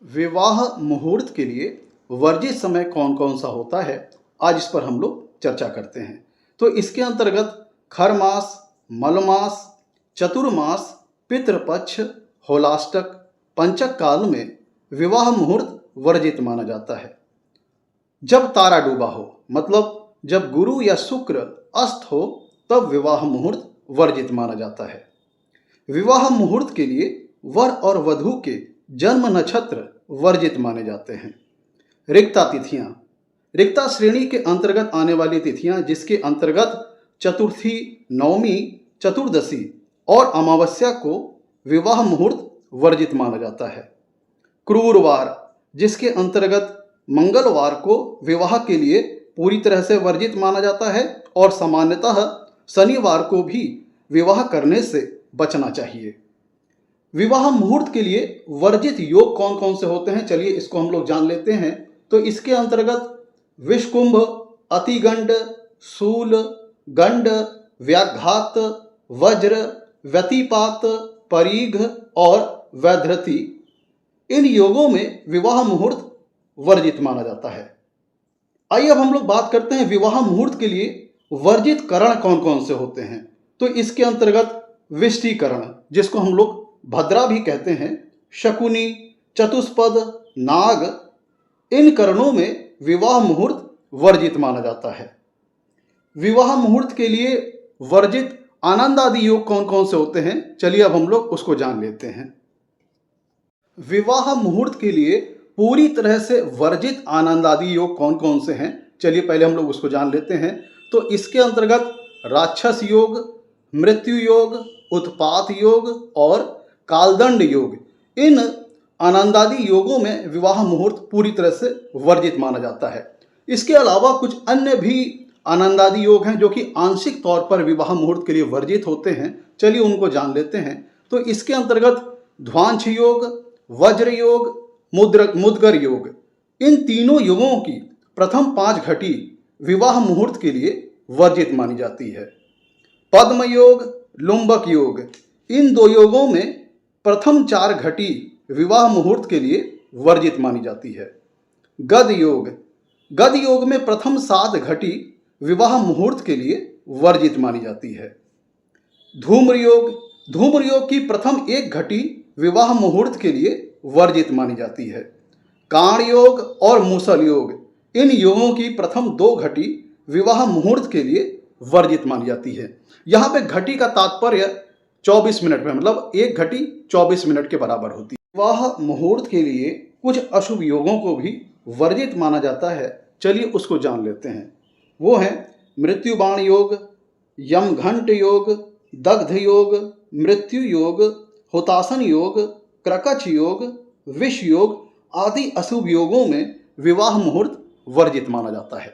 विवाह मुहूर्त के लिए वर्जित समय कौन कौन सा होता है, आज इस पर हम लोग चर्चा करते हैं। तो इसके अंतर्गत खरमास, मलमास, चतुर्मास, पितृपक्ष, होलाष्टक, पंचक काल में विवाह मुहूर्त वर्जित माना जाता है। जब तारा डूबा हो, मतलब जब गुरु या शुक्र अस्त हो, तब विवाह मुहूर्त वर्जित माना जाता है। विवाह मुहूर्त के लिए वर और वधू के जन्म नक्षत्र वर्जित माने जाते हैं। रिक्ता तिथियां, रिक्ता श्रेणी के अंतर्गत आने वाली तिथियां जिसके अंतर्गत चतुर्थी, नवमी, चतुर्दशी और अमावस्या को विवाह मुहूर्त वर्जित माना जाता है। क्रूरवार, जिसके अंतर्गत मंगलवार को विवाह के लिए पूरी तरह से वर्जित माना जाता है और सामान्यतः शनिवार को भी विवाह करने से बचना चाहिए। विवाह मुहूर्त के लिए वर्जित योग कौन कौन से होते हैं, चलिए इसको हम लोग जान लेते हैं। तो इसके अंतर्गत विषकुंभ, अतिगंड, शूल, गंड, व्याघात, वज्र, व्यतिपात, परीघ और वैधृति, इन योगों में विवाह मुहूर्त वर्जित माना जाता है। आइए अब हम लोग बात करते हैं विवाह मुहूर्त के लिए वर्जित करण कौन कौन से होते हैं। तो इसके अंतर्गत विष्टिकरण, जिसको हम लोग भद्रा भी कहते हैं, शकुनी, चतुष्पद, नाग, इन करणों में विवाह मुहूर्त वर्जित माना जाता है। विवाह मुहूर्त के लिए वर्जित आनंद आदि योग कौन कौन से होते हैं, चलिए अब हम लोग उसको जान लेते हैं। विवाह मुहूर्त के लिए पूरी तरह से वर्जित आनंद आदि योग कौन कौन से हैं, चलिए पहले हम लोग उसको जान लेते हैं। तो इसके अंतर्गत राक्षस योग, मृत्यु योग, उत्पात योग और कालदंड योग, इन आनंदादि योगों में विवाह मुहूर्त पूरी तरह से वर्जित माना जाता है। इसके अलावा कुछ अन्य भी आनंदादि योग हैं जो कि आंशिक तौर पर विवाह मुहूर्त के लिए वर्जित होते हैं, चलिए उनको जान लेते हैं। तो इसके अंतर्गत ध्वांश योग, वज्र योग, मुद्गर योग, इन तीनों योगों की प्रथम 5 घटी विवाह मुहूर्त के लिए वर्जित मानी जाती है। पद्म योग, लुंबक योग, इन 2 योगों में प्रथम 4 घटी विवाह मुहूर्त के लिए वर्जित मानी जाती है। गद योग, गद योग में प्रथम 7 घटी विवाह मुहूर्त के लिए वर्जित मानी जाती है। धूम्र योग, धूम्र योग की प्रथम 1 घटी विवाह मुहूर्त के लिए वर्जित मानी जाती है। काण योग और मूसल योग, इन योगों की प्रथम 2 घटी विवाह मुहूर्त के लिए वर्जित मानी जाती है। यहाँ पे घटी का तात्पर्य 24 मिनट में, मतलब 1 घटी 24 मिनट के बराबर होती है। विवाह मुहूर्त के लिए कुछ अशुभ योगों को भी वर्जित माना जाता है, चलिए उसको जान लेते हैं। वो है मृत्युबाण योग, यमघंट योग, दग्ध योग, मृत्यु योग, हुतासन योग, क्रकच योग, विष योग आदि अशुभ योगों में विवाह मुहूर्त वर्जित माना जाता है।